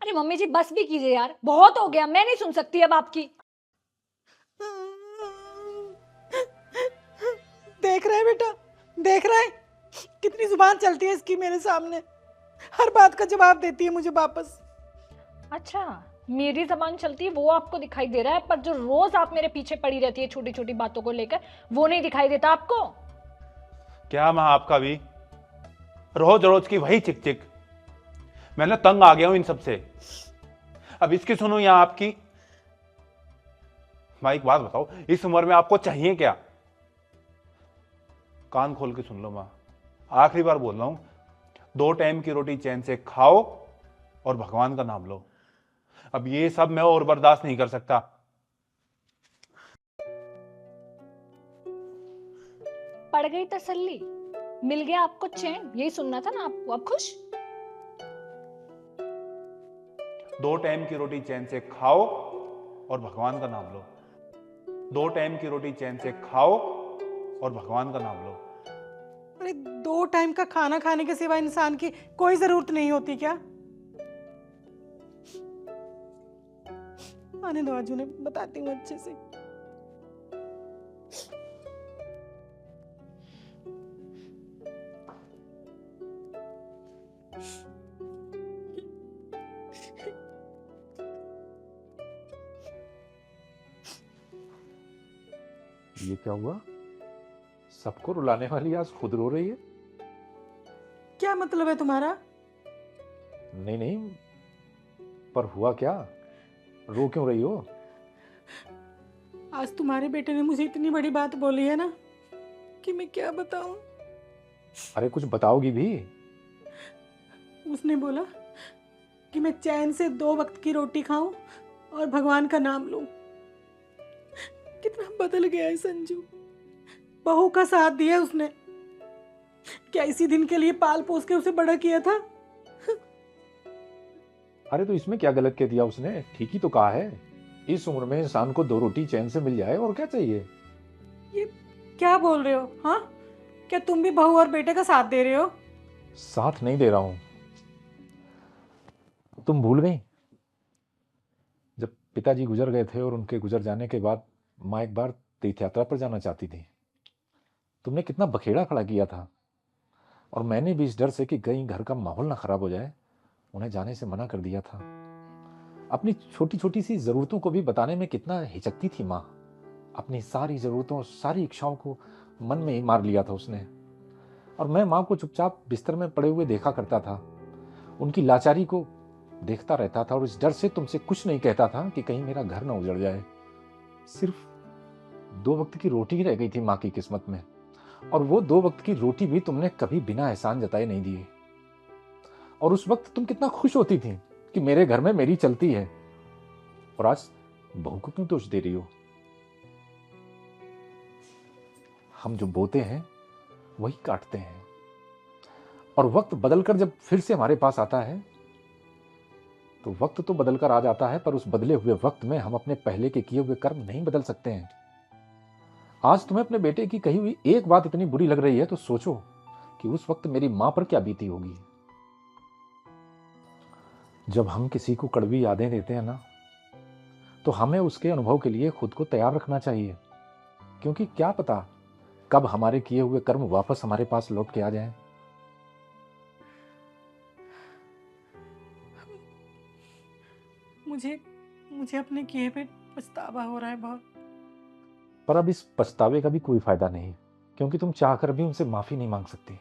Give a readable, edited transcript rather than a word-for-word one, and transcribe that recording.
अरे मम्मी जी बस भी कीजिए यार, बहुत हो गया, मैं नहीं सुन सकती अब आपकी। देख रहा है बेटा, देख रहा है कितनी जुबान चलती है इसकी मेरे सामने। हर बात का जवाब देती है मुझे वापस। अच्छा, मेरी जबान चलती है वो आपको दिखाई दे रहा है, पर जो रोज आप मेरे पीछे पड़ी रहती है छोटी छोटी बातों को लेकर, वो नहीं दिखाई देता आपको? क्या माँ आपका भी रोज रोज की वही चिक चिक। मैं ना तंग आ गया हूं इन सबसे। अब इसकी सुनूं या आपकी? माँ एक बात बताओ, इस उम्र में आपको चाहिए क्या? कान खोल के सुन लो माँ, आखिरी बार बोल रहा हूं, 2 टाइम की रोटी चैन से खाओ और भगवान का नाम लो। अब ये सब मैं और बर्दाश्त नहीं कर सकता। पड़ गई तसल्ली, मिल गया आपको चैन, यही सुनना था ना आपको, अब खुश? 2 टाइम की रोटी चैन से खाओ और भगवान का नाम लो। 2 टाइम की रोटी चैन से खाओ और भगवान का नाम लो। अरे 2 टाइम का खाना खाने के सिवा इंसान की कोई जरूरत नहीं होती क्या? आने दो, आज उन्हें बताती हूँ अच्छे से। ये क्या हुआ? सबको रुलाने वाली आज खुद रो रही है। क्या मतलब है तुम्हारा? नहीं नहीं, पर हुआ क्या? रो क्यों रही हो? आज तुम्हारे बेटे ने मुझे इतनी बड़ी बात बोली है ना कि मैं क्या बताऊं। अरे कुछ बताओगी भी? उसने बोला कि मैं चैन से 2 वक्त की रोटी खाऊं और भगवान का नाम लूं। कितना बदल गया है संजू। बहू का साथ दिया उसने। क्या इसी दिन के लिए पाल पोस के उसे बड़ा किया था? अरे तो इसमें क्या गलत कह दिया उसने? ठीक ही तो कहा है। इस उम्र में इंसान को 2 रोटी चैन से मिल जाए और क्या चाहिए। ये क्या बोल रहे हो? हाँ, क्या तुम भी बहू और बेटे का साथ दे रहे हो? साथ नहीं दे रहा हूं। तुम भूल गई जब पिताजी गुजर गए थे और उनके गुजर जाने के बाद माँ एक बार तीर्थ यात्रा पर जाना चाहती थी। तुमने कितना बखेड़ा खड़ा किया था, और मैंने भी इस डर से कि कहीं घर का माहौल ना खराब हो जाए उन्हें जाने से मना कर दिया था। अपनी छोटी छोटी सी जरूरतों को भी बताने में कितना हिचकती थी माँ। अपनी सारी जरूरतों, सारी इच्छाओं को मन में ही मार लिया था उसने। और मैं माँ को चुपचाप बिस्तर में पड़े हुए देखा करता था, उनकी लाचारी को देखता रहता था, और इस डर से तुमसे कुछ नहीं कहता था कि कहीं मेरा घर ना उजड़ जाए। सिर्फ 2 वक्त की रोटी ही रह गई थी माँ की किस्मत में, और वो 2 वक्त की रोटी भी तुमने कभी बिना एहसान जताए नहीं दी। और उस वक्त तुम कितना खुश होती थी कि मेरे घर में मेरी चलती है, और आज बहू को क्यों दोष दे रही हो? हम जो बोते हैं वही काटते हैं, और वक्त बदलकर जब फिर से हमारे पास आता है तो वक्त तो बदलकर आ जाता है, पर उस बदले हुए वक्त में हम अपने पहले के किए हुए कर्म नहीं बदल सकते हैं। आज तुम्हें अपने बेटे की कही हुई एक बात इतनी बुरी लग रही है तो सोचो कि उस वक्त मेरी मां पर क्या बीती होगी। जब हम किसी को कड़वी यादें देते हैं ना, तो हमें उसके अनुभव के लिए खुद को तैयार रखना चाहिए, क्योंकि क्या पता कब हमारे किए हुए कर्म वापस हमारे पास लौट के आ जाएं। मुझे मुझे अपने किए पे पछतावा हो रहा है बहुत। पर अब इस पछतावे का भी कोई फायदा नहीं, क्योंकि तुम चाहकर भी उनसे माफी नहीं मांग सकती।